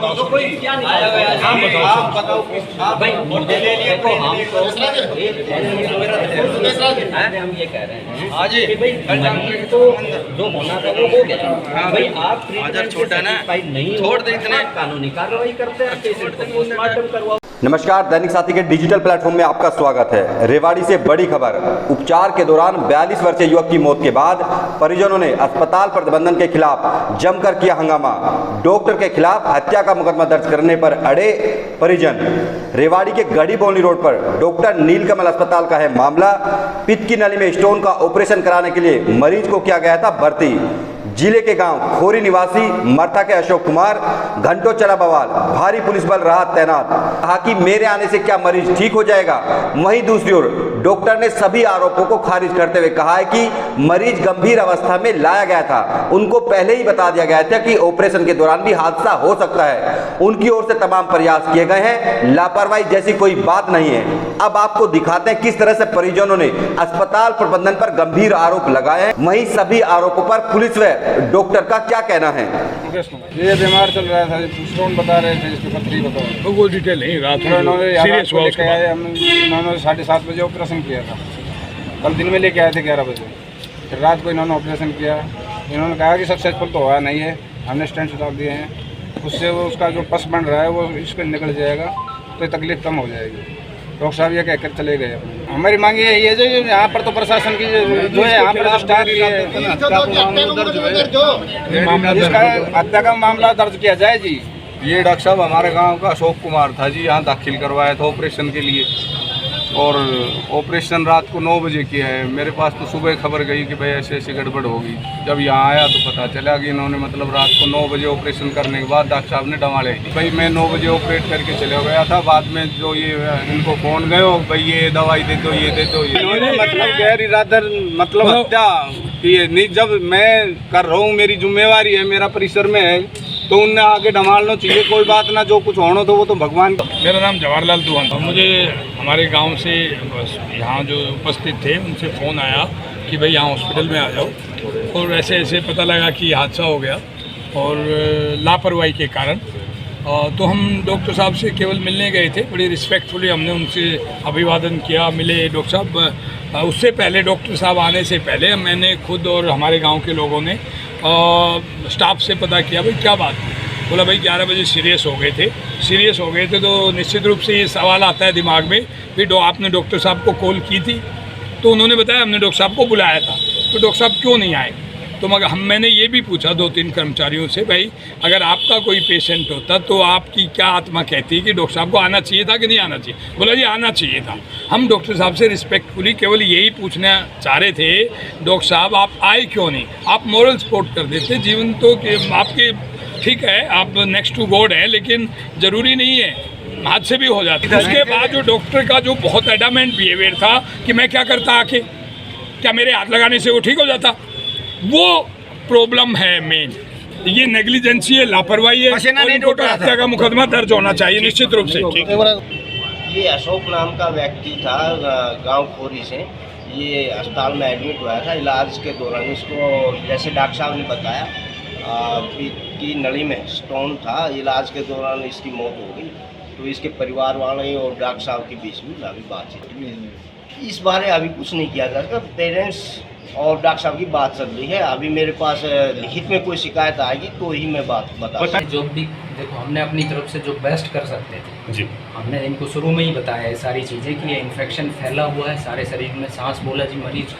बताओ कोई आप बताओ भाई मुझे ले लिए तो हम ये कह रहे हैं आज कि भाई तो जो होना था वो हो गया। भाई आप ट्रीटमेंट छोटा ना नहीं छोड़ दे, इतने कानूनी कार्रवाई करते हैं, पेशेंट को पोस्टमार्टम करवाओ। नमस्कार, दैनिक साथी के डिजिटल प्लेटफॉर्म में आपका स्वागत है। रेवाड़ी से बड़ी खबर। उपचार के दौरान 42 वर्षीय युवक की मौत के बाद परिजनों ने अस्पताल प्रबंधन के खिलाफ जमकर किया हंगामा। डॉक्टर के खिलाफ हत्या का मुकदमा दर्ज करने पर अड़े परिजन। रेवाड़ी के गढ़ी बौली रोड पर डॉक्टर नीलकमल अस्पताल का है मामला। पित्त की नली में स्टोन का ऑपरेशन कराने के लिए मरीज को किया गया था भर्ती। जिले के गांव खोरी निवासी मरथा के अशोक कुमार घंटों चला बवाल, भारी पुलिस बल रहा तैनात। कहा कि मेरे आने से क्या मरीज ठीक हो जाएगा। वहीं दूसरी ओर डॉक्टर ने सभी आरोपों को खारिज करते हुए कहा है कि मरीज गंभीर अवस्था में लाया गया था, उनको पहले ही बता दिया गया था कि ऑपरेशन के दौरान भी हादसा हो सकता है। उनकी ओर से तमाम प्रयास किए गए हैं, लापरवाही जैसी कोई बात नहीं है। अब आपको दिखाते हैं किस तरह से परिजनों ने अस्पताल प्रबंधन पर गंभीर आरोप लगाए हैं। वहीं सभी आरोपों पर पुलिस व डॉक्टर का क्या कहना है। ये बीमार चल रहा था, स्टोन बता रहे थे, इसकी पथरी बताओ तो वो डिटेल नहीं। रात सीरियस हुआ उसके बाद इन्होंने 7:30 बजे ऑपरेशन किया था। कल दिन में लेके आए थे 11 बजे, फिर रात को इन्होंने ऑपरेशन किया। इन्होंने कहा कि सक्सेसफुल तो हुआ नहीं है, हमने स्टेंट डाल दिए हैं, उससे वो उसका जो पस बन रहा है वो इसको निकल जाएगा तो तकलीफ कम हो जाएगी। डॉक्टर साहब ये कहकर चले गए। हमारी मांग ये है जो यहाँ पर तो प्रशासन की जो है यहाँ पर स्टाफ इसका हत्या का मामला दर्ज किया जाए जी। ये डॉक्टर साहब हमारे गांव का अशोक कुमार था जी, यहाँ दाखिल करवाया था ऑपरेशन के लिए, और ऑपरेशन रात को 9 बजे किया है। मेरे पास तो सुबह खबर गई कि भाई ऐसे ऐसी गड़बड़ होगी। जब यहाँ आया तो पता चला कि इन्होंने मतलब रात को 9 बजे ऑपरेशन करने के बाद डॉक्टर साहब ने डमाले भाई मैं 9 बजे ऑपरेट करके चले गया था। बाद में जो ये इनको फ़ोन गए भाई ये दवाई दे दो, ये दे दो। इन्होंने मतलब गैर इरादा मतलब हत्या की है। नहीं, जब मैं कर रहा हूँ, मेरी जिम्मेवारी है, मेरा परिसर में है, तो उनने आगे डमालना चाहिए। कोई बात ना, जो कुछ होना तो वो तो भगवान। मेरा नाम जवाहरलाल दुआन था। मुझे हमारे गांव से यहाँ जो उपस्थित थे उनसे फ़ोन आया कि भाई यहाँ हॉस्पिटल में आ जाओ, और ऐसे ऐसे पता लगा कि हादसा हो गया और लापरवाही के कारण। तो हम डॉक्टर साहब से केवल मिलने गए थे, बड़ी रिस्पेक्टफुली हमने उनसे अभिवादन किया, मिले। डॉक्टर साहब उससे पहले, डॉक्टर साहब आने से पहले मैंने खुद और हमारे गांव के लोगों ने स्टाफ से पता किया भाई क्या बात है। बोला भाई 11 बजे सीरियस हो गए थे। तो निश्चित रूप से ये सवाल आता है दिमाग में भी आपने डॉक्टर साहब को कॉल की थी? तो उन्होंने बताया हमने डॉक्टर साहब को बुलाया था। तो डॉक्टर साहब क्यों नहीं आए? तो मगर मैंने ये भी पूछा 2-3 कर्मचारियों से, भाई अगर आपका कोई पेशेंट होता तो आपकी क्या आत्मा कहती कि डॉक्टर साहब को आना चाहिए था कि नहीं आना चाहिए? बोला जी आना चाहिए था। हम डॉक्टर साहब से रिस्पेक्टफुली केवल यही पूछना चाह रहे थे, डॉक्टर साहब आप आए क्यों नहीं? आप मॉरल सपोर्ट कर देते। जीवन तो आपके ठीक है, आप नेक्स्ट टू गॉड है, लेकिन ज़रूरी नहीं है, हादसे भी हो जाते। उसके बाद जो डॉक्टर का जो बहुत एडामेंट बिहेवियर था कि मैं क्या करता आके, क्या मेरे हाथ लगाने से वो ठीक हो जाता, वो प्रॉब्लम है मेन। ये नेग्लिजेंसी है, लापरवाही है, और हत्या का मुकदमा दर्ज होना चाहिए निश्चित रूप से। ये अशोक नाम का व्यक्ति था, गांव खोरी से। ये अस्पताल में एडमिट हुआ था। इलाज के दौरान इसको, जैसे डॉक्टर साहब ने बताया, की नली में स्टोन था। इलाज के दौरान इसकी मौत हो गई। तो इसके परिवार वाले और डॉक्टर साहब के बीच में अभी बातचीत, इस बारे अभी कुछ नहीं किया जा सकता। पेरेंट्स और डॉक्टर साहब की बात चल रही है। अभी मेरे पास लिखित में कोई शिकायत आएगी तो ही मैं बात बता। जो भी देखो, हमने अपनी तरफ से जो बेस्ट कर सकते थे जी, हमने इनको शुरू में ही बताया है सारी चीज़ें कि ये इन्फेक्शन फैला हुआ है सारे शरीर में। सांस बोला जी मरीज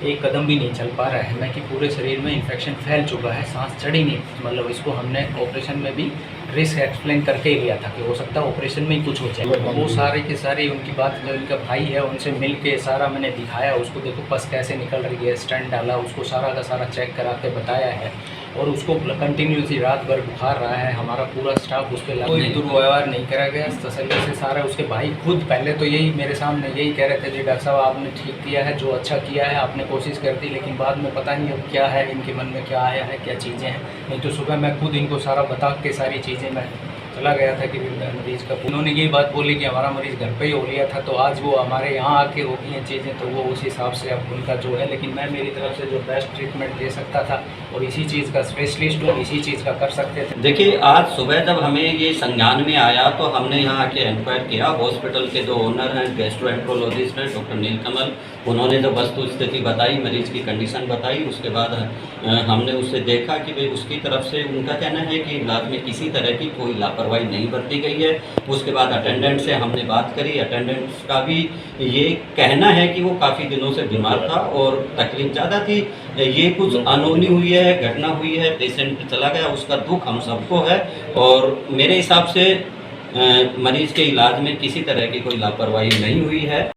एक कदम भी नहीं चल पा रहा है, मैं कि पूरे शरीर में इन्फेक्शन फैल चुका है, सांस चढ़ी नहीं। मतलब इसको हमने ऑपरेशन में भी रिस्क एक्सप्लेन करके ही लिया था कि हो सकता है ऑपरेशन में ही कुछ हो जाए। वो सारे की सारी उनकी बात, जो इनका भाई है उनसे मिल के सारा मैंने दिखाया उसको। देखो पस कैसे निकल रही है, स्टेंट डाला, उसको सारा का सारा चेक करा के बताया है। और उसको कंटिन्यूसली रात भर बुखार रहा है। हमारा पूरा स्टाफ उस पर कोई दुर्व्यवहार नहीं करा गया, तसल्ली से सारा। उसके भाई खुद पहले तो यही मेरे सामने यही कह रहे थे जी डॉक्टर साहब आपने ठीक किया है, जो अच्छा किया है आपने कोशिश कर दी, लेकिन बाद में पता नहीं अब क्या है इनके मन में, क्या आया है, क्या चीज़ें हैं। नहीं तो सुबह मैं खुद इनको सारा बता के सारी चीज़ें मैं चला गया था कि मरीज़ का। उन्होंने ये बात बोली कि हमारा मरीज़ घर पे ही हो लिया था, तो आज वो हमारे यहाँ आके हो गई हैं चीज़ें, तो वो उस हिसाब से अब उनका जो है। लेकिन मैं मेरी तरफ से जो बेस्ट ट्रीटमेंट दे सकता था और इसी चीज़ का स्पेशलिस्ट हूँ, इसी चीज़ का कर सकते थे। देखिए, आज सुबह जब हमें ये संज्ञान में आया तो हमने यहाँ आके इंक्वायर किया। हॉस्पिटल के जो ओनर हैं, गैस्ट्रोएंट्रोलॉजिस्ट हैं डॉक्टर नीलकमल, उन्होंने जब वस्तु स्थिति बताई, मरीज की कंडीशन बताई, उसके बाद हमने उससे देखा कि भाई उसकी तरफ से उनका कहना है कि इलाज में किसी तरह की कोई लापरवाही नहीं बरती गई है। उसके बाद अटेंडेंट से हमने बात करी, अटेंडेंट का भी ये कहना है कि वो काफ़ी दिनों से बीमार था और तकलीफ ज़्यादा थी, ये कुछ अनहोनी हुई है, घटना हुई है, पेशेंट चला गया, उसका दुख हम सबको है। और मेरे हिसाब से मरीज़ के इलाज में किसी तरह की कोई लापरवाही नहीं हुई है।